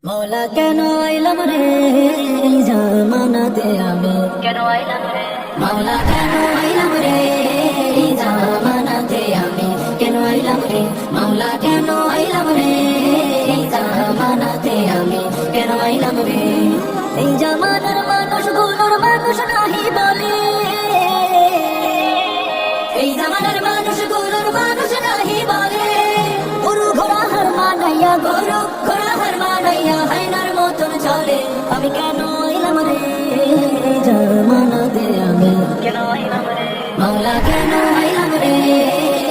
মৌলা কেন আইলাম রে এই জামানাতে আমি, কেন আইলাম রে মৌলা কেন আইলাম রে এই জামানাতে আমি, কেন আইলাম রে মৌলা কেন আইলাম রে এই জামানাতে আমি, কেন আইলাম রে। এই জামানার মানুষগুলোর মানুষ নাহি বলে, এই জামানার মানুষগুলোর মানুষ নাহি বলে। গরু ঘোড়া হার মানাইয়া, গরু ঘোড়া হার মানাইয়া হাইনার মতন চলে। আমি কেন আইলাম রে এই জামানাতে আমি, কেন আইলাম রে মৌলা কেন আইলাম রে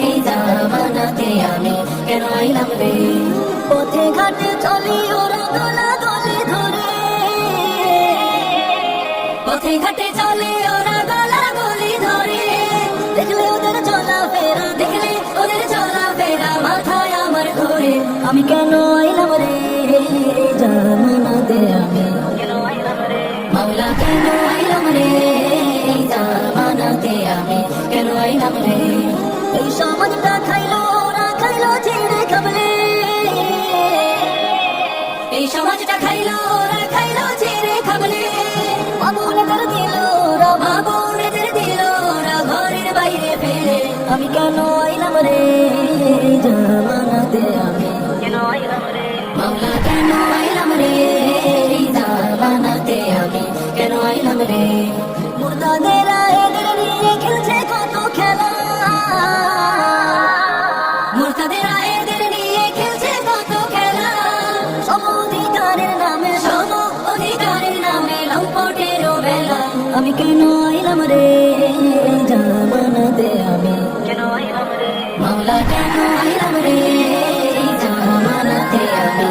এই জামানাতে আমি, কেন আইলাম রে। পথে ঘাটে চলি ওরা দোলা দলে ধরে, পথে ঘাটে চলে ওরা গলা গলি ধরে। দেখলে ওদের চলা ফেরা, দেখলে ওদের চলা ফেরা মাথায় আমার ঘোরে। আমি কেন আইলাম রে এই জামানাতে আমি, কেন আইলাম রে মৌলা কেন আইলাম রে এই জামানাতে আমি, কেন আইলাম রে। এই সমাজটা খাইলো ওরা খাইলো ছিঁড়ে খাবলে, এই সমাজটা খাইলো ওরা খাইলো ছিঁড়ে খাবলে। বাবুনেদের দিল ওরা, বাবুনেদের দিল ওরা ঘরের বাইরে ফেলে। আমি কেন আইলাম রে এই জামানাতে আমি, কেন আইলাম রে মৌলা কেন আইলাম রে এই জামানাতে আমি, কেন আইলাম রে। মুর্দাদেরা এদের নিয়ে খেলছে কত খেলা, মুর্দাদেরা এদের নিয়ে খেলছে কত খেলা। সম অধিকারের নামে, সম অধিকারের নামে লম্পটেরও বেলা। আমি কেন আইলাম রে এই জামানাতে আমি, কেন আইলাম রে মৌলা কেন আইলাম রে এই জামানাতে আমি,